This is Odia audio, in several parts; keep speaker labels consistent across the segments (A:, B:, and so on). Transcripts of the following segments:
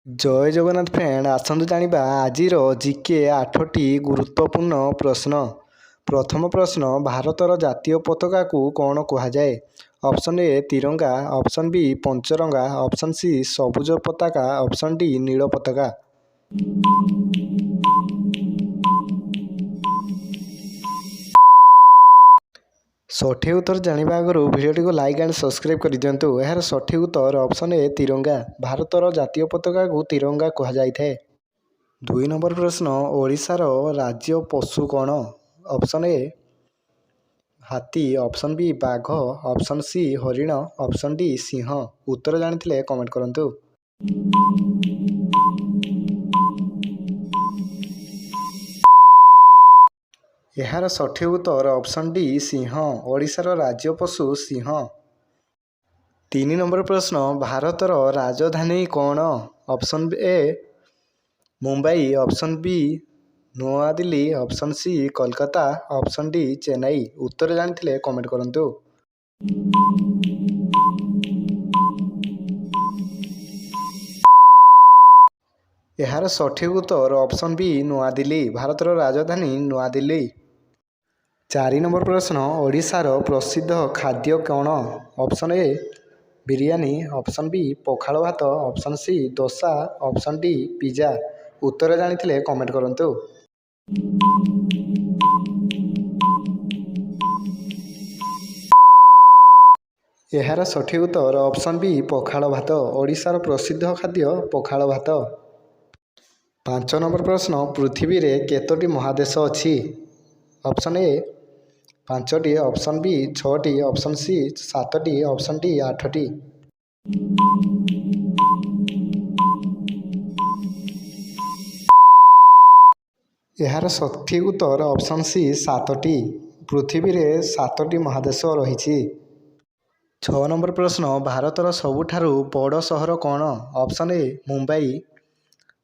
A: ଜୟ ଜଗନ୍ନାଥ ଫ୍ରେଣ୍ଡ, ଆସନ୍ତୁ ଜାଣିବା ଆଜିର ଜିକେ 8ଟି ଗୁରୁତ୍ୱପୂର୍ଣ୍ଣ ପ୍ରଶ୍ନ। ପ୍ରଥମ ପ୍ରଶ୍ନ, ଭାରତର ଜାତୀୟ ପତାକାକୁ କ'ଣ କୁହାଯାଏ? Option A Tiranga, option B ପଞ୍ଚରଙ୍ଗା, ଅପସନ୍ ସି ସବୁଜ ପତାକା, ଅପସନ୍ ଡି ନୀଳ ପତାକା। ସଠିକ୍ ଉତ୍ତର ଜାଣିବା ଆଗରୁ ଭିଡ଼ିଓଟିକୁ ଲାଇକ୍ ଆଣ୍ଡ ସବସ୍କ୍ରାଇବ୍ କରିଦିଅନ୍ତୁ। ଏହାର ସଠିକ୍ ଉତ୍ତର ଅପସନ୍ ଏ ତିରଙ୍ଗା। ଭାରତର ଜାତୀୟ ପତାକାକୁ ତିରଙ୍ଗା କୁହାଯାଇଥାଏ। 2 ନମ୍ବର ପ୍ରଶ୍ନ, ଓଡ଼ିଶାର ରାଜ୍ୟ ପଶୁ କ'ଣ? ଅପସନ୍ ଏ ହାତୀ, ଅପସନ୍ ବି ବାଘ, ଅପସନ୍ ସି ହରିଣ, ଅପସନ୍ ଡି ସିଂହ। ଉତ୍ତର ଜାଣିଥିଲେ କମେଣ୍ଟ କରନ୍ତୁ। ଏହାର ସଠିକ୍ ଉତ୍ତର ଅପସନ୍ ଡି ସିଂହ। ଓଡ଼ିଶାର ରାଜ୍ୟ ପଶୁ ସିଂହ। 3 ନମ୍ବର ପ୍ରଶ୍ନ, ଭାରତର ରାଜଧାନୀ କ'ଣ? ଅପସନ୍ ଏ ମୁମ୍ବାଇ, ଅପସନ୍ ବି ନୂଆଦିଲ୍ଲୀ, option C Kolkata, option D Chennai. ଉତ୍ତର ଜାଣିଥିଲେ କମେଣ୍ଟ କରନ୍ତୁ। ଏହାର ସଠିକ୍ ଉତ୍ତର ଅପସନ୍ ବି ନୂଆଦିଲ୍ଲୀ। ଭାରତର ରାଜଧାନୀ ନୂଆଦିଲ୍ଲୀ। 4 ନମ୍ବର ପ୍ରଶ୍ନ, ଓଡ଼ିଶାର ପ୍ରସିଦ୍ଧ ଖାଦ୍ୟ କ'ଣ? Option A biryani, option B pakhala bhata, option C dosa, option D pizza. ଉତ୍ତର ଜାଣିଥିଲେ କମେଣ୍ଟ କରନ୍ତୁ। ଏହାର ସଠିକ୍ ଉତ୍ତର ଅପସନ୍ ବି ପଖାଳ ଭାତ। ଓଡ଼ିଶାର ପ୍ରସିଦ୍ଧ ଖାଦ୍ୟ ପଖାଳ ଭାତ। 5 ନମ୍ବର ପ୍ରଶ୍ନ, ପୃଥିବୀରେ କେତୋଟି ମହାଦେଶ ଅଛି? ଅପସନ୍ ଏ 5ଟି, ଅପସନ୍ ବି 6ଟି, ଅପସନ୍ ସି 7ଟି, ଅପସନ୍ ଡି 8ଟି। ଏହାର ସଠିକ୍ ଉତ୍ତର ଅପସନ୍ ସି 7ଟି। ପୃଥିବୀରେ 7ଟି ମହାଦେଶ ରହିଛି। 6 ନମ୍ବର ପ୍ରଶ୍ନ, ଭାରତର ସବୁଠାରୁ ବଡ଼ ସହର କ'ଣ? ଅପସନ୍ ଏ Mumbai,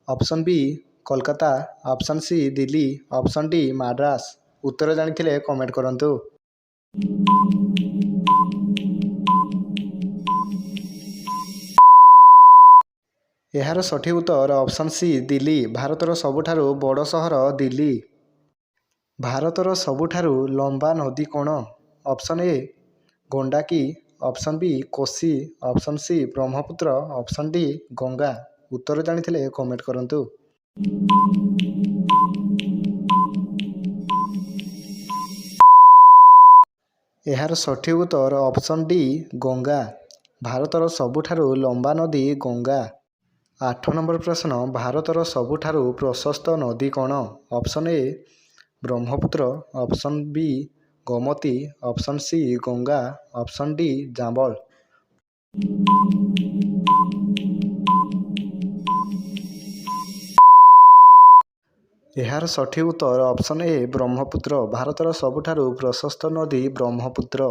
A: option B Kolkata, option C Delhi, option D Madras. ଉତ୍ତର ଜାଣିଥିଲେ କମେଣ୍ଟ କରନ୍ତୁ। ଏହାର ସଠିକ୍ ଉତ୍ତର ଅପସନ୍ ସି ଦିଲ୍ଲୀ। ଭାରତର ସବୁଠାରୁ ବଡ଼ ସହର ଦିଲ୍ଲୀ। ଭାରତର ସବୁଠାରୁ ଲମ୍ବା ନଦୀ କ'ଣ? Option A Gandaki, option B Kosi, option C Brahmaputra, option D Ganga. ଉତ୍ତର ଜାଣିଥିଲେ କମେଣ୍ଟ କରନ୍ତୁ। ଏହାର ସଠିକ୍ ଉତ୍ତର ଅପସନ୍ ଡି ଗଙ୍ଗା। ଭାରତର ସବୁଠାରୁ ଲମ୍ବା ନଦୀ ଗଙ୍ଗା। 8 ନମ୍ବର ପ୍ରଶ୍ନ, ଭାରତର ସବୁଠାରୁ ପ୍ରଶସ୍ତ ନଦୀ କ'ଣ? Option A Brahmaputra, option B Gomti, option C Ganga, option D ଯାବଳ। ଏହାର ସଠିକ୍ ଉତ୍ତର ଅପସନ୍ ଏ ବ୍ରହ୍ମପୁତ୍ର। ଭାରତର ସବୁଠାରୁ ପ୍ରଶସ୍ତ ନଦୀ ବ୍ରହ୍ମପୁତ୍ର।